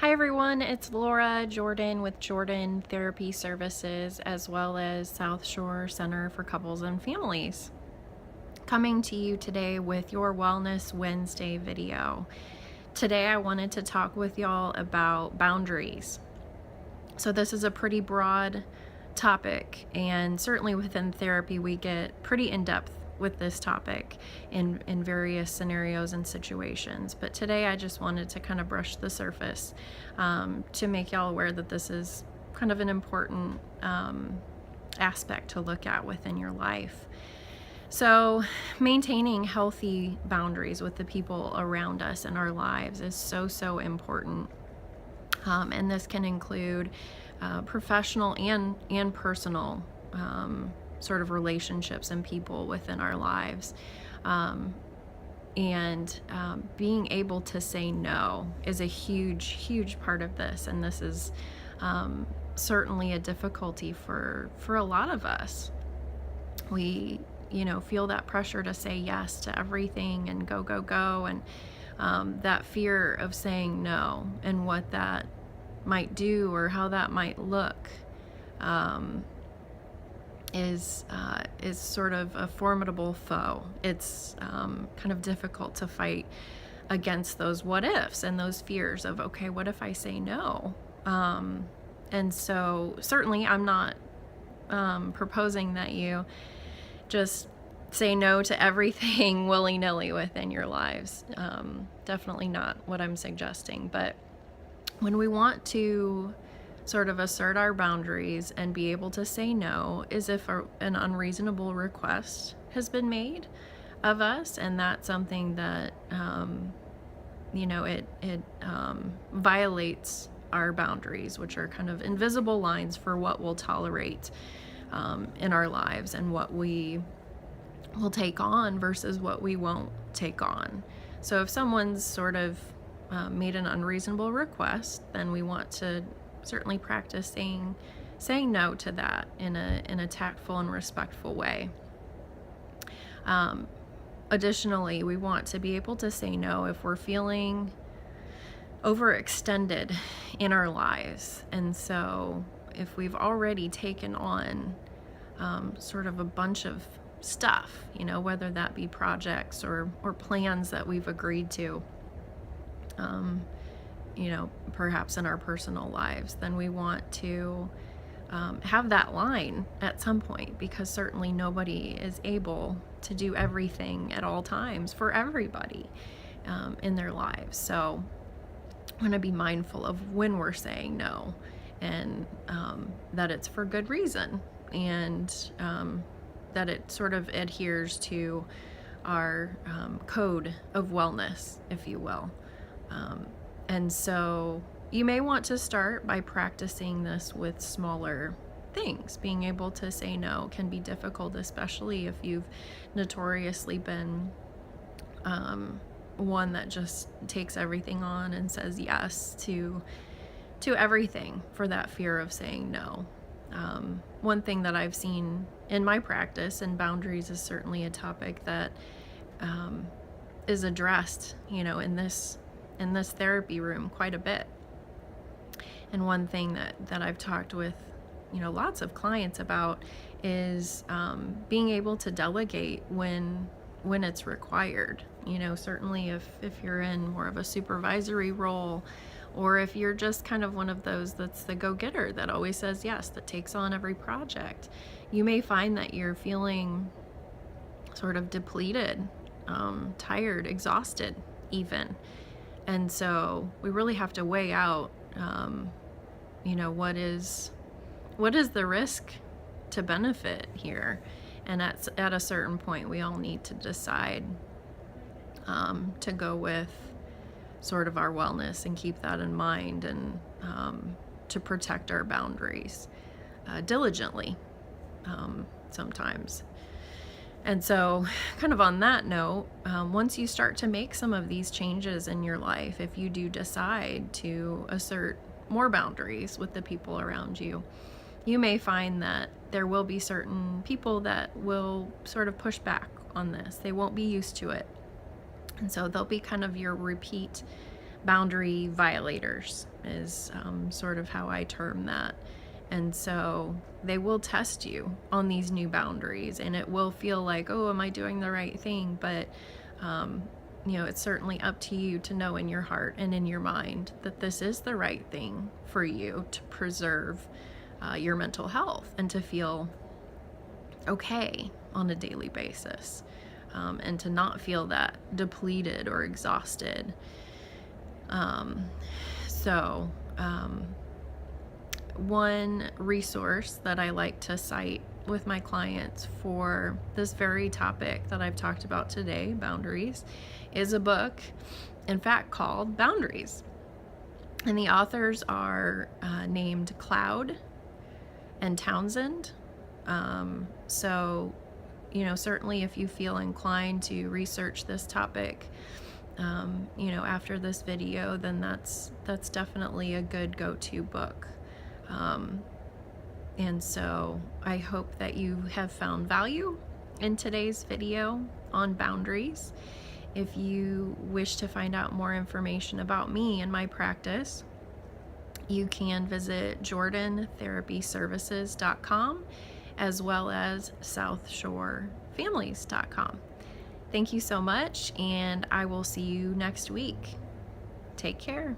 Hi everyone, it's Laura Jordan with Jordan Therapy Services as well as South Shore Center for Couples and Families. Coming to you today with your Wellness Wednesday video. Today I wanted to talk with y'all about boundaries. So this is a pretty broad topic, and certainly within therapy we get pretty in-depth with this topic in various scenarios and situations. But today I just wanted to kind of brush the surface to make y'all aware that this is kind of an important aspect to look at within your life. So maintaining healthy boundaries with the people around us in our lives is so important. And this can include professional and personal sort of relationships and people within our lives. Being able to say no is a huge part of this. And this is certainly a difficulty for a lot of us. We, feel that pressure to say yes to everything and go. And that fear of saying no and what that might do or how that might look is sort of a formidable foe. It's kind of difficult to fight against those what ifs and those fears of, okay, what if I say no? And so certainly I'm not proposing that you just say no to everything willy-nilly within your lives. Definitely not what I'm suggesting. But when we want to sort of assert our boundaries and be able to say no is if an unreasonable request has been made of us, and that's something that it violates our boundaries, which are kind of invisible lines for what we'll tolerate in our lives and what we will take on versus what we won't take on. So if someone's sort of made an unreasonable request, then we want to certainly practice saying no to that in a tactful and respectful way. Additionally, we want to be able to say no if we're feeling overextended in our lives. And so if we've already taken on sort of a bunch of stuff, whether that be projects or plans that we've agreed to, perhaps in our personal lives, then we want to have that line at some point, because certainly nobody is able to do everything at all times for everybody in their lives. So I want to be mindful of when we're saying no, and that it's for good reason, and that it sort of adheres to our code of wellness, if you will. And so you may want to start by practicing this with smaller things. Being able to say no can be difficult, especially if you've notoriously been one that just takes everything on and says yes to everything for that fear of saying no. One thing that I've seen in my practice, and boundaries is certainly a topic that is addressed, in this therapy room quite a bit. And one thing that I've talked with, lots of clients about is being able to delegate when it's required. Certainly if you're in more of a supervisory role, or if you're just kind of one of those that's the go-getter that always says yes, that takes on every project, you may find that you're feeling sort of depleted, tired, exhausted even. And so we really have to weigh out, what is the risk to benefit here? And at a certain point, we all need to decide to go with sort of our wellness and keep that in mind, and to protect our boundaries diligently sometimes. And so kind of on that note, once you start to make some of these changes in your life, if you do decide to assert more boundaries with the people around you, you may find that there will be certain people that will sort of push back on this. They won't be used to it. And so they'll be kind of your repeat boundary violators is sort of how I term that. And so they will test you on these new boundaries, and it will feel like, oh, am I doing the right thing? But it's certainly up to you to know in your heart and in your mind that this is the right thing for you to preserve your mental health and to feel okay on a daily basis, and to not feel that depleted or exhausted. One resource that I like to cite with my clients for this very topic that I've talked about today, boundaries, is a book, in fact, called Boundaries. And the authors are named Cloud and Townsend. Certainly if you feel inclined to research this topic, after this video, then that's definitely a good go-to book. And so I hope that you have found value in today's video on boundaries. If you wish to find out more information about me and my practice, you can visit JordanTherapyServices.com as well as SouthShoreFamilies.com. Thank you so much, and I will see you next week. Take care.